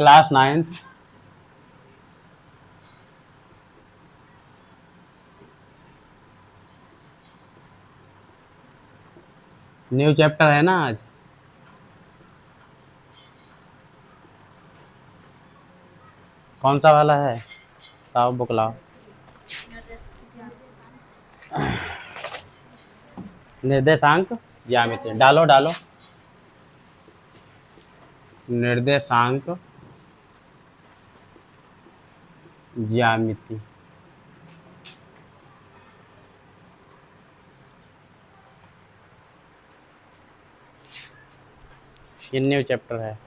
Class 9th। New chapter है ना आज। कौन सा वाला है? लाओ बुक लाओ। निर्देशांक ज्यामिति डालो डालो। निर्देशांक ज्यामिति। ये न्यू चैप्टर है।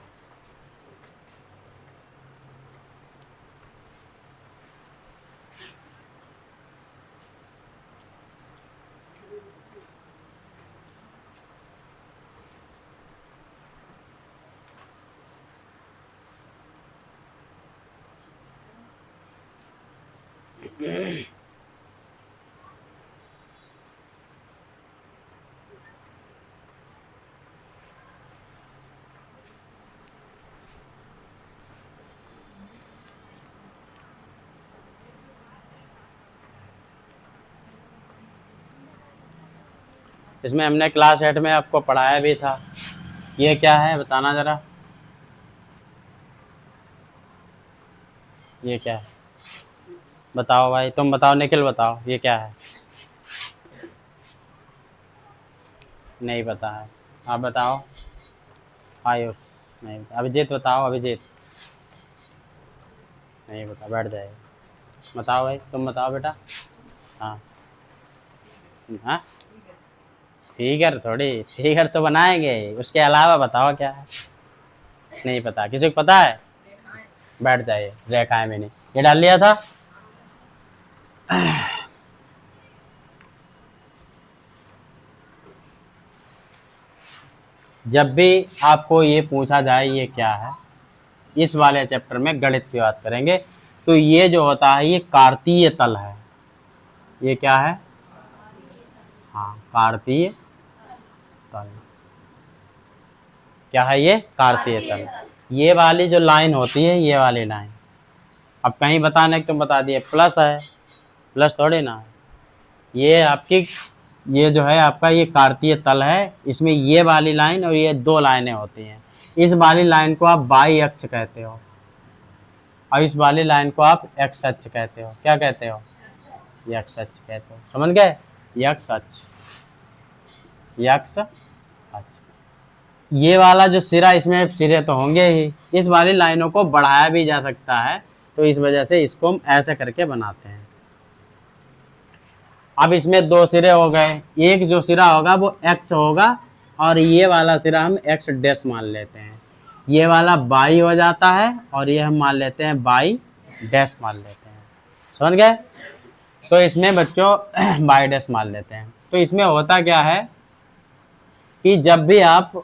इसमें हमने क्लास 8 में आपको पढ़ाया भी था। ये क्या है बताना ज़रा। ये क्या है बताओ भाई, तुम बताओ, निखिल बताओ ये क्या है। नहीं पता है, आप बताओ। आयुष नहीं बता। अभिजीत बताओ, अभिजीत नहीं बता, बैठ जाएगा। बताओ भाई, तुम बताओ बेटा। हाँ हाँ, फिगर थोड़ी, फिगर तो बनाएंगे, उसके अलावा बताओ क्या है। नहीं पता, किसी को पता है? बैठ जाइए। रेखाएं मैंने ये डाल लिया था। जब भी आपको ये पूछा जाए ये क्या है, इस वाले चैप्टर में गणित की बात करेंगे, तो ये जो होता है ये कार्तीय तल है। ये क्या है? हाँ, कार्तीय तल। क्या है ये? कार्तीय तल। ये वाली जो लाइन होती है, ये वाली लाइन, अब कहीं बताने तुम बता दिए प्लस है, प्लस थोड़ी ना है। ये आपकी, ये जो है आपका ये कार्तीय तल है। इसमें ये वाली लाइन और ये दो लाइनें होती हैं। इस वाली लाइन को आप बाई अक्ष कहते हो और इस वाली लाइन को आप एक्स अक्ष कहते हो। क्या कहते हो? यक्स अक्ष कहते हो। समझ गए? यक्स अक्ष, यक्स अक्ष। ये वाला जो सिरा, इसमें सिरे तो होंगे ही, इस वाली लाइनों को बढ़ाया भी जा सकता है, तो इस वजह से इसको हम ऐसे करके बनाते हैं। अब इसमें दो सिरे हो गए, एक जो सिरा होगा वो एक्स होगा और ये वाला सिरा हम एक्स डैश मान लेते हैं। ये वाला बाई हो जाता है और ये हम मान लेते हैं बाई डैश मान लेते हैं। समझ गए? तो इसमें बच्चों बाई डैश मान लेते हैं। तो इसमें होता क्या है कि जब भी आप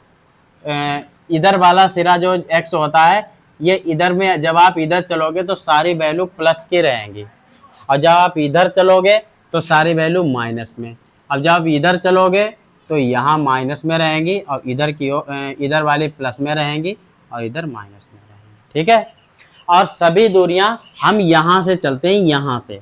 इधर वाला सिरा जो एक्स होता है, ये इधर में जब आप इधर चलोगे तो सारी वैल्यू प्लस की रहेंगी, और जब आप इधर चलोगे तो सारी वैल्यू माइनस में। अब जब आप इधर चलोगे तो यहाँ माइनस में रहेंगी और इधर की इधर वाली प्लस में रहेंगी और इधर माइनस में रहेंगी। ठीक है? और सभी दूरियां हम यहाँ से चलते हैं, यहाँ से।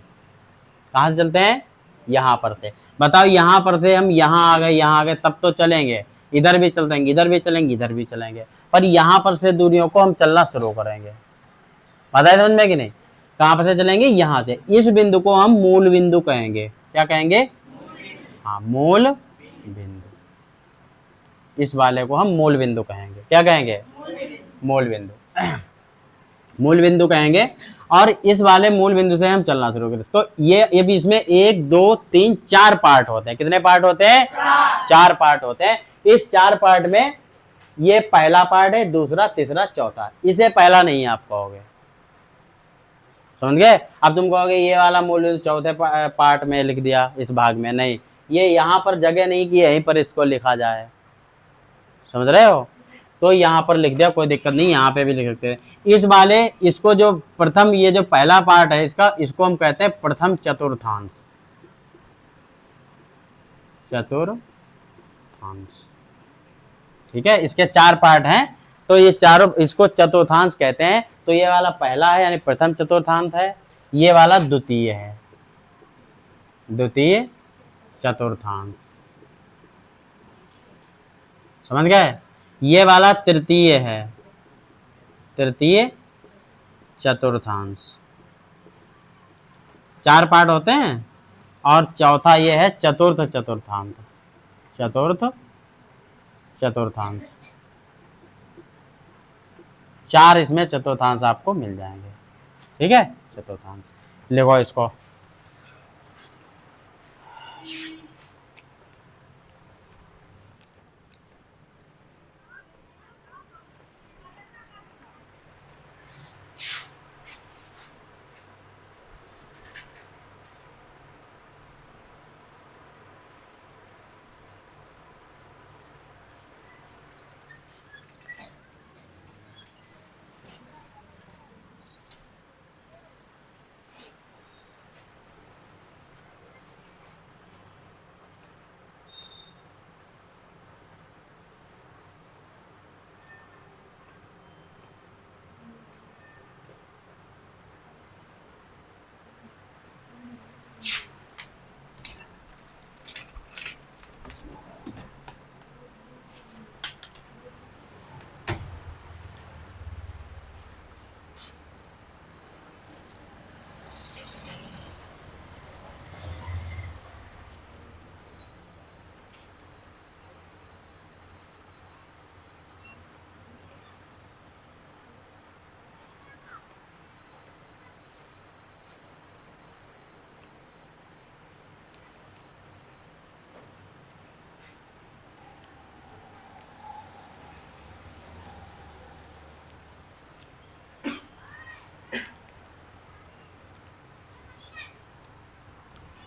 कहाँ से चलते हैं? यहाँ पर से। बताओ, यहाँ पर से हम यहाँ आ गए, यहाँ आ गए, तब तो चलेंगे, इधर भी चलेंगे, इधर भी चलेंगे, इधर भी चलेंगे, पर यहाँ पर से दूरियों को हम चलना शुरू करेंगे। पता है समझ में कि नहीं? कहाँ पर से चलेंगे? यहाँ से। इस बिंदु को हम मूल बिंदु कहेंगे। क्या कहेंगे? हाँ, मूल बिंदु। इस वाले को हम मूल बिंदु कहेंगे। क्या कहेंगे? मूल बिंदु। मूल बिंदु कहेंगे। और इस वाले मूल बिंदु से हम चलना शुरू करें तो ये भी इसमें 1 2 3 4 पार्ट होते हैं। कितने पार्ट होते हैं? 4 पार्ट होते हैं। इस 4 पार्ट में ये पहला पार्ट है, दूसरा, तीसरा, चौथा। इसे पहला नहीं आप कहोगे। समझ गए? अब तुम कहोगे ये वाला मूल बिंदु चौथे पार्ट में लिख दिया, इस भाग में नहीं, ये यहाँ पर जगह नहीं कि यहीं पर इसको लिखा जाए। समझ रहे हो? तो यहाँ पर लिख दिया, कोई दिक्कत नहीं, यहाँ पे भी लिख सकते हैं। इस वाले, इसको जो प्रथम, ये जो पहला पार्ट है इसका, इसको हम कहते हैं प्रथम चतुर्थांश। चतुर्थांश। ठीक है? इसके 4 पार्ट हैं, तो ये चारों इसको चतुर्थांश कहते हैं। तो ये वाला पहला है यानी प्रथम चतुर्थांश है, ये वाला द्वितीय है, द्वितीय चतुर्थांश, समझ गए। ये वाला तृतीय है, तृतीय चतुर्थांश। चार पार्ट होते हैं। और चौथा ये है चतुर्थ चतुर्थांश, चतुर्थ चतुर्थांश। चार इसमें चतुर्थांश आपको मिल जाएंगे, ठीक है। चतुर्थांश लिखो इसको।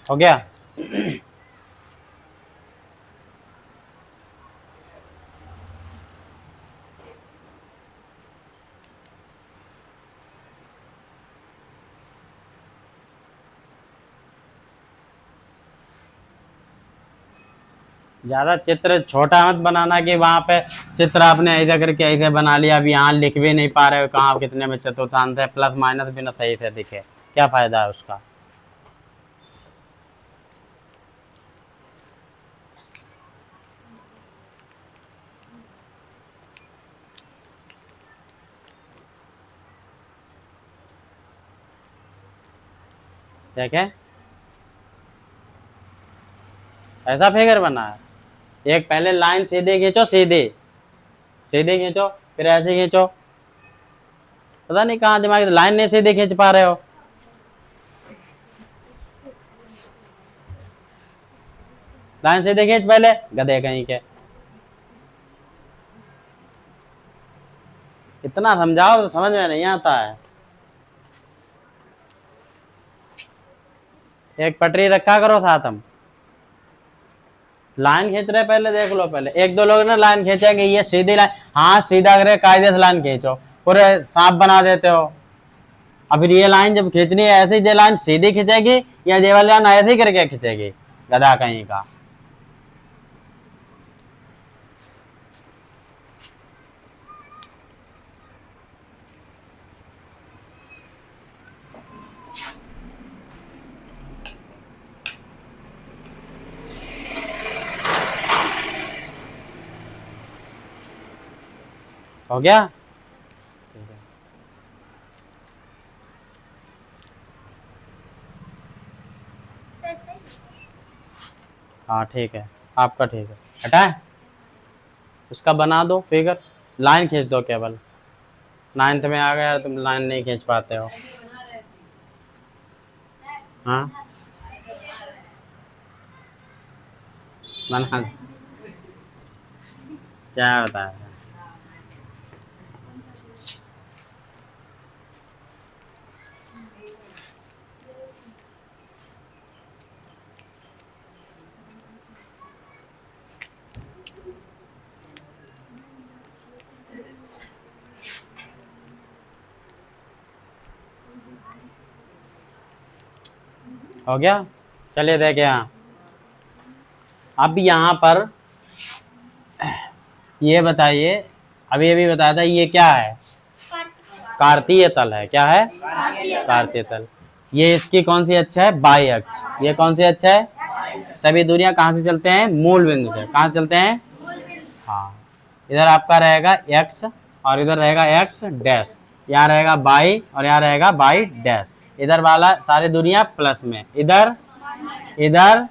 हो गया। ज्यादा चित्र छोटा मत बनाना कि वहां पे चित्र आपने ऐसा करके ऐसे बना लिया, अब यहाँ लिख भी नहीं पा रहे हो कहाँ कितने में चतुर्थांश है, प्लस माइनस भी ना सही से दिखे, क्या फायदा है उसका। देखें ऐसा फिगर बना है। एक पहले लाइन सीधे खींचो, सीधे सीधे खींचो, फिर ऐसे खींचो। पता नहीं कहाँ दिमाग, लाइन नहीं सीधे खींच पा रहे हो। लाइन सीधे खींच पहले, गधे कहीं के। इतना समझाओ तो समझ में नहीं आता है। एक पटरी रखा करो साथ हम। लाइन खींच रहे पहले देख लो, पहले एक दो लोग ना लाइन खींचेंगे, ये सीधी लाइन, हाँ सीधा करे कायदे से लाइन खींचो, पूरे सांप बना देते हो। अब ये लाइन जब खींचनी है ऐसी, ये लाइन सीधी खींचेगी या ये वाली लाइन ऐसे ही करके खींचेगी, गधा कहीं का। हो गया। हाँ ठीक है, आपका ठीक है। हटाए इसका बना दो फिगर, लाइन खींच दो केवल। 9th में आ गया, तुम लाइन नहीं खींच पाते हो। हाँ बना, क्या बताया। हो गया। चलिए देखे यहाँ, अब यहाँ पर ये बताइए, अभी अभी बताया था ये क्या है, कार्तीय तल है। क्या है, कार्तीय तल। ये इसकी कौन सी अक्ष है, बाई अक्ष। ये कौन सी अक्ष है, सभी दूरियां कहाँ से चलते हैं, मूल बिंदु से। कहाँ से चलते हैं, हाँ, इधर आपका रहेगा x और इधर रहेगा x डैश, यहाँ रहेगा बाई और यहाँ रहेगा बाई डैश। इधर वाला सारी दूरियां प्लस में, इधर इधर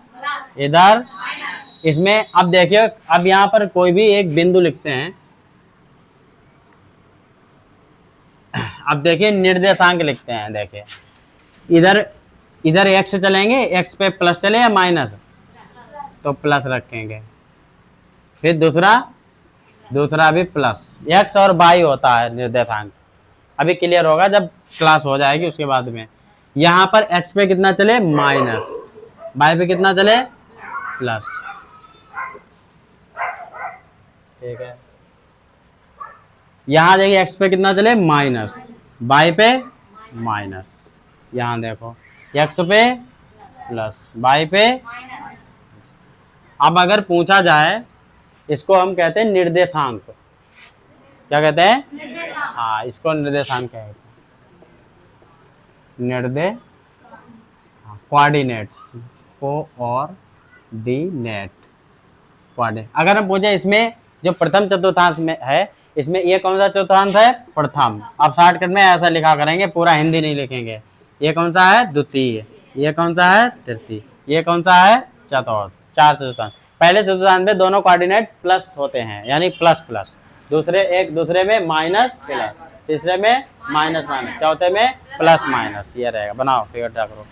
इधर इसमें। अब देखिए, अब यहाँ पर कोई भी एक बिंदु लिखते हैं। अब देखिए निर्देशांक लिखते हैं। देखिए इधर इधर x चलेंगे, x पे प्लस चले या माइनस, तो प्लस रखेंगे। फिर दूसरा भी प्लस, x और y होता है निर्देशांक। अभी क्लियर होगा जब क्लास हो जाएगी उसके बाद में। यहाँ पर x पे कितना चले, माइनस, y पे कितना चले, प्लस। ठीक है, यहाँ देखिए x पे कितना चले, माइनस, y पे माइनस। यहाँ देखो x पे प्लस, y पे। अब अगर पूछा जाए, इसको हम कहते हैं निर्देशांक। क्या कहते हैं, हाँ, इसको निर्देशांक कहते हैं। Coordinates, coordinate, coordinate. अगर हम पूछे इसमें जो प्रथम चतुर्थांश में है, इसमें ये कौन सा चतुर्थांश है, प्रथम। अब शॉर्टकट में ऐसा लिखा करेंगे, पूरा हिंदी नहीं लिखेंगे। ये कौन सा है, द्वितीय। ये कौन सा है, तृतीय। ये कौन सा है, चतुर्थ। चार चतुर्थांश। पहले चतुर्थांश में दोनों कोऑर्डिनेट प्लस होते हैं, यानी प्लस प्लस। दूसरे एक दूसरे में माइनस प्लस, तीसरे में माइनस माइनस, चौथे में प्लस माइनस। ये रहेगा, बनाओ फिगर ड्रा करो।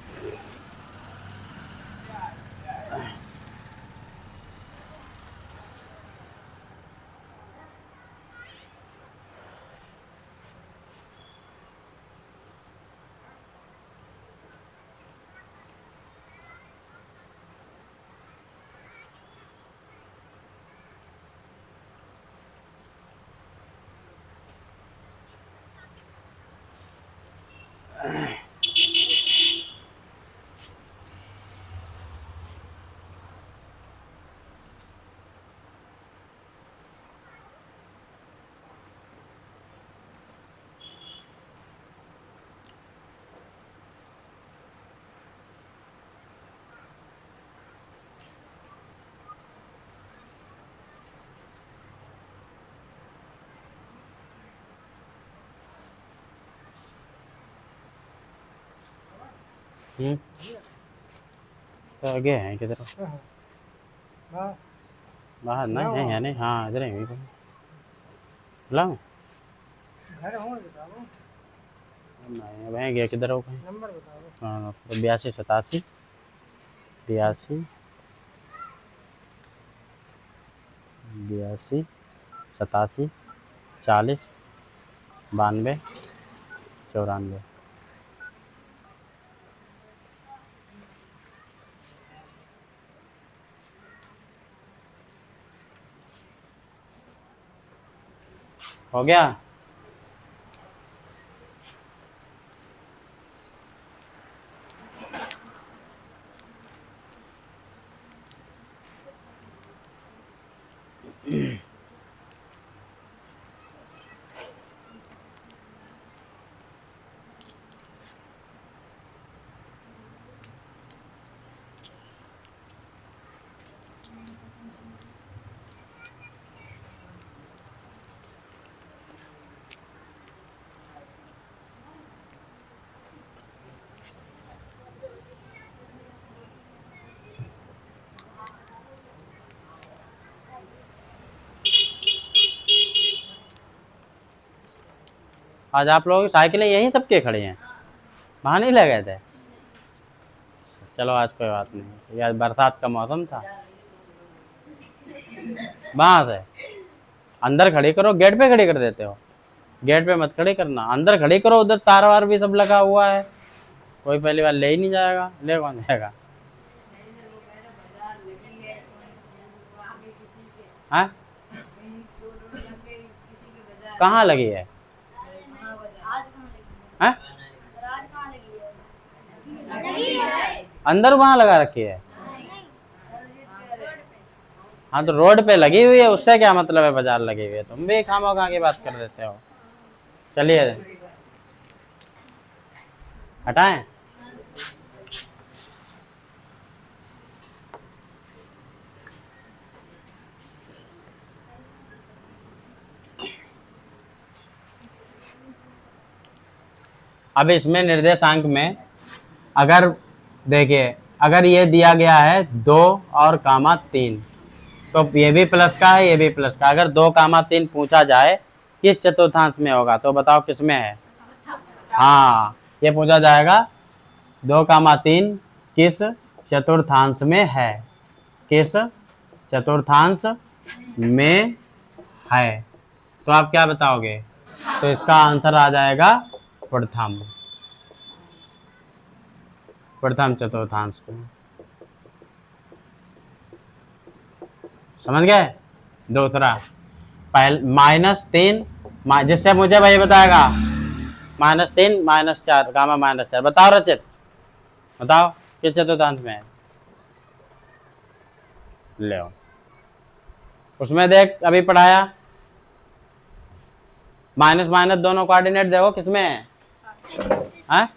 तो आगे हैं किधर, बाहर ना है, यानी हाँ इधर ही बुलाऊं, नहीं अब हैं गया किधर हो गए। हाँ, तो 82 87 82 82 87 40 92 94। हो गया। आज आप लोगों की साइकिलें यहीं सबके खड़ी हैं, वहाँ नहीं लगे थे। चलो आज कोई बात नहीं, यार बरसात का मौसम था। वहाँ से अंदर खड़ी करो, गेट पे खड़ी कर देते हो। गेट पे मत खड़ी करना, अंदर खड़ी करो, उधर तार वार भी सब लगा हुआ है। कोई पहली बार ले ही नहीं जाएगा, ले कौन जाएगा। हाँ, कहाँ लगी है, हाँ? अंदर वहाँ लगा रखी है। हाँ तो रोड पे लगी हुई है, उससे क्या मतलब है बाजार लगी हुई है, तुम भी खामो खा की बात कर देते हो। चलिए हटाएं। अब इसमें निर्देशांक में अगर देखिए, अगर ये दिया गया है 2 और कामा 3, तो ये भी प्लस का है, ये भी प्लस का। अगर 2 कामा 3 पूछा जाए किस चतुर्थांश में होगा, तो बताओ किस में है। हाँ, ये पूछा जाएगा 2 कामा 3 किस चतुर्थांश में है, किस चतुर्थांश में है, तो आप क्या बताओगे। तो इसका आंसर आ जाएगा प्रथम, प्रथम चतुर्थांश में। समझ गए। दूसरा, पहले -3 जिससे मुझे भाई बताएगा -3 -4 गामा -4, बताओ रचित, बताओ किस चतुर्थांश में है। ले आओ। उसमें देख अभी पढ़ाया, माइनस माइनस दोनों कोऑर्डिनेट देखो किसमें है, हाँ?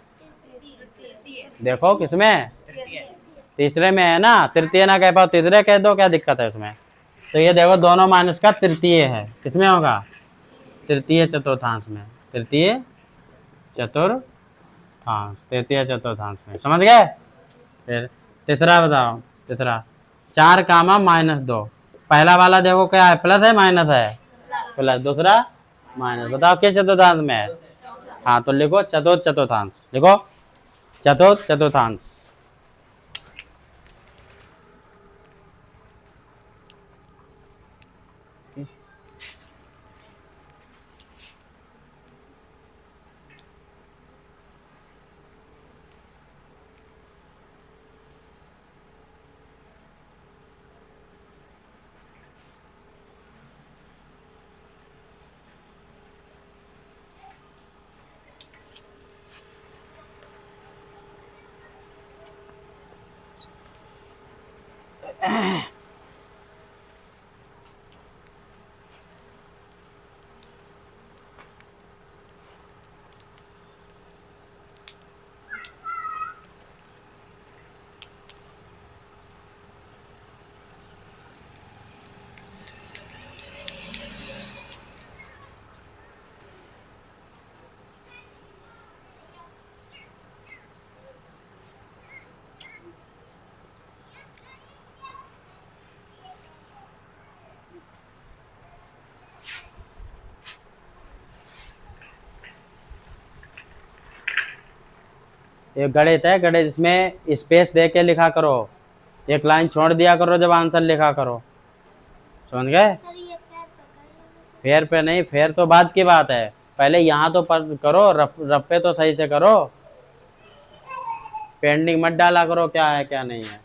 देखो किसमें है, तीसरे में है ना। तृतीय ना कह पाओ तीसरे कह दो, क्या दिक्कत है उसमें। तो ये देखो दोनों माइनस का तृतीय है, किसमें होगा, तृतीय चतुर्थांश में, तृतीय चतुर्थांश, तृतीय चतुर्थांश में। समझ गए। फिर तीसरा बताओ, तीसरा 4 कामा -2, पहला वाला देखो क्या है, प्लस है माइनस है, प्लस, दूसरा माइनस, बताओ किस चतुर्थांश में है। हाँ तो लिखो चतुर्थ चतुर्थांश, लिखो चतुर्थ चतुर्थांश। ये गणित है, गणित, इसमें स्पेस दे के लिखा करो, एक लाइन छोड़ दिया करो जब आंसर लिखा करो। समझ गए। फेयर पे नहीं, फेयर तो बाद की बात है, पहले यहाँ तो करो, रफ पे तो सही से करो, पेंडिंग मत डाला करो क्या है क्या नहीं है।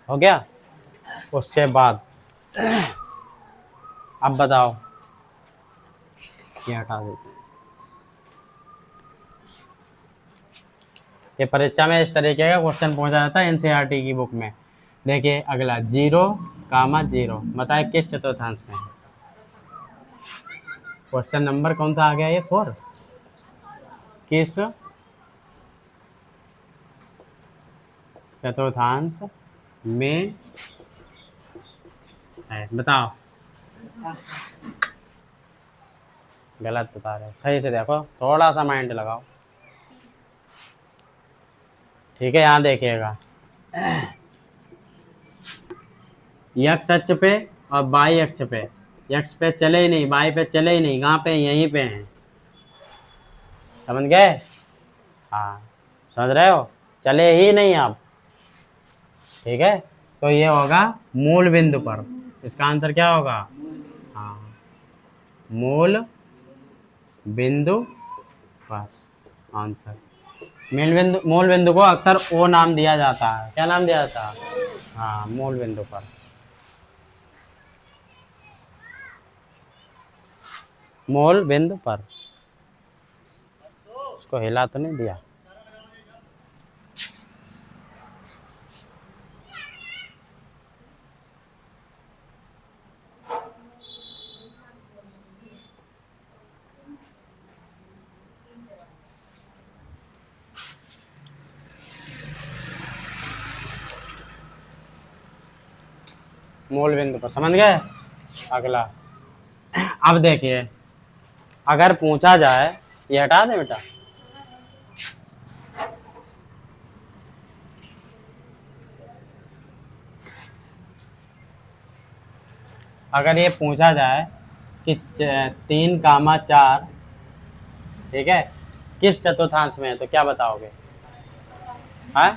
हो गया। उसके बाद अब बताओ ये हटा देते हैं। ये परीक्षा में इस तरीके का क्वेश्चन पूछा जाता है एनसीईआरटी की बुक में। देखिए अगला 0, 0 बताए किस चतुर्थांश में है। क्वेश्चन नंबर कौन सा आ गया ये 4, किस चतुर्थांश में है, बताओ। गलत बता रहे, सही से देखो, थोड़ा सा माइंड लगाओ। ठीक है, यहाँ देखिएगा x अक्ष पे और y अक्ष पे, x पे चले ही नहीं, y पे चले ही नहीं, कहाँ पे, यहीं पे हैं। समझ गए? हाँ, समझ रहे हो, चले ही नहीं आप। ठीक है, तो ये होगा मूल बिंदु पर। इसका आंसर क्या होगा? हाँ, मूल बिंदु पर आंसर। मूल बिंदु को अक्सर ओ नाम दिया जाता है। क्या नाम दिया जाता है? हाँ, मूल बिंदु पर। मूल बिंदु पर। उसको हिला तो नहीं दिया? मूल बिंदु पर, समझ गए? अगला अब देखिए, अगर पूछा जाए, ये हटा दे बेटा, अगर ये पूछा जाए कि 3, 4 ठीक है किस चतुर्थांश में है, तो क्या बताओगे? हाँ,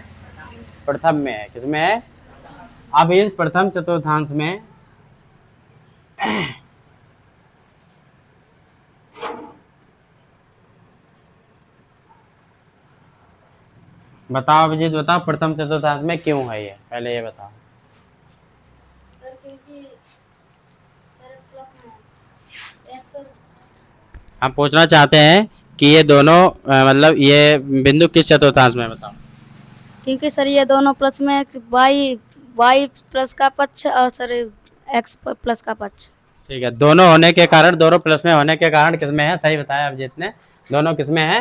प्रथम में है। किसमें है? अब इस प्रथम चतुर्थांश में बताओ अभिजीत, बताओ प्रथम चतुर्थांश में क्यों है ये, पहले ये बताओ। सर क्योंकि सर प्लस में x हम पूछना चाहते हैं कि ये दोनों मतलब ये बिंदु किस चतुर्थांश में, बताओ। क्योंकि सर ये दोनों प्लस में y प्लस का पक्ष और सर x प्लस का पक्ष। ठीक है, दोनों होने के कारण, दोनों प्लस में होने के कारण किसमें है? सही बताया अभिजीत ने, दोनों किसमें है?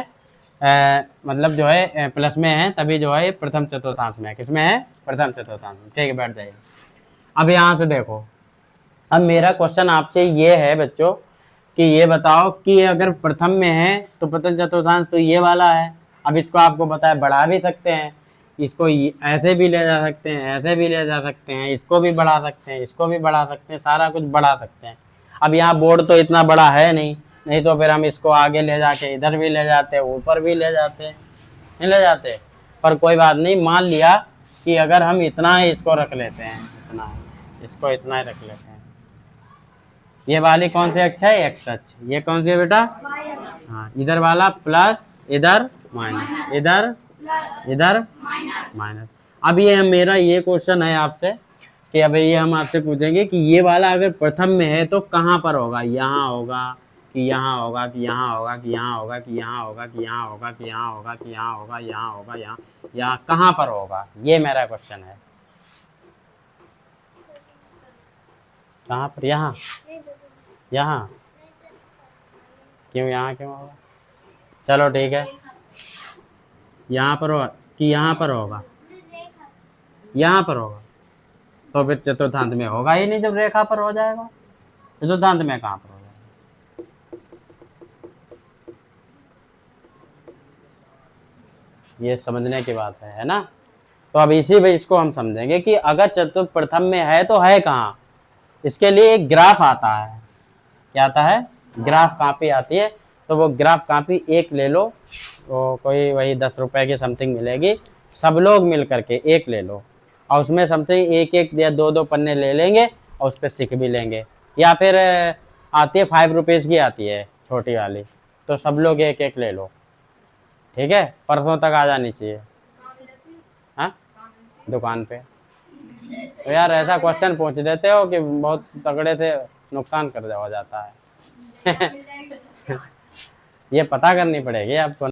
मतलब जो है प्लस में है, तभी जो है प्रथम चतुर्थांश में है। किसमें है? प्रथम चतुर्थांश में। ठीक है, बैठ जाइए। अब यहाँ से देखो, अब मेरा क्वेश्चन आपसे ये है बच्चों कि ये बताओ कि अगर प्रथम में है तो प्रथम चतुर्थांश तो ये वाला है। अब इसको आपको बताया बढ़ा भी सकते हैं, इसको ऐसे भी ले जा सकते हैं, ऐसे भी ले जा सकते हैं, इसको भी बढ़ा सकते हैं, इसको भी बढ़ा सकते हैं, सारा कुछ बढ़ा सकते हैं। अब यहाँ बोर्ड तो इतना बड़ा है नहीं, नहीं तो फिर हम इसको आगे ले जाके इधर भी ले जाते, ऊपर भी ले जाते, नहीं ले जाते। पर कोई बात नहीं, मान लिया कि अगर हम इतना ही इसको रख लेते हैं, इतना ही, इसको इतना ही रख लेते हैं। ये वाली कौन सी अक्ष है? एक्स अक्ष। ये कौन सी है बेटा? हाँ, इधर वाला प्लस, इधर माइनस, इधर इधर माइनस। अब ये मेरा ये क्वेश्चन है आपसे कि अब ये हम आपसे पूछेंगे कि ये वाला अगर प्रथम में है तो कहाँ पर होगा? यहाँ होगा कि यहाँ होगा कि यहाँ होगा कि यहाँ होगा कि यहाँ होगा कि यहाँ होगा कि यहाँ होगा कि यहाँ होगा, यहाँ होगा, यहाँ, यहाँ कहाँ पर होगा? ये मेरा क्वेश्चन है। कहाँ पर? यहाँ, यहाँ क्यों? यहाँ क्यों होगा? चलो ठीक है, यहाँ पर होगा कि यहाँ पर होगा? यहाँ पर होगा, तो फिर चतुर्थांश में होगा ही नहीं। जब रेखा पर हो जाएगा चतुर्थांश में कहाँ पर हो जाएगा? ये समझने की बात है ना? तो अब इसी पे इसको हम समझेंगे कि अगर चतुर्थ प्रथम में है तो है कहाँ। इसके लिए एक ग्राफ आता है। क्या आता है? ग्राफ कॉपी आती है। तो वो ग्राफ कॉपी एक ले लो, तो कोई वही 10 रुपए की समथिंग मिलेगी। सब लोग मिल करके एक ले लो और उसमें समथिंग एक एक या दो दो पन्ने ले लेंगे और उस पर सीख भी लेंगे। या फिर आती है 5 रुपीज़ की आती है छोटी वाली, तो सब लोग एक एक ले लो। ठीक है, परसों तक आ जानी चाहिए। हाँ, दुकान पे। तो यार ऐसा क्वेश्चन पूछ देते हो कि बहुत तगड़े से नुकसान कर हो जाता है। ये पता करनी पड़ेगी आपको।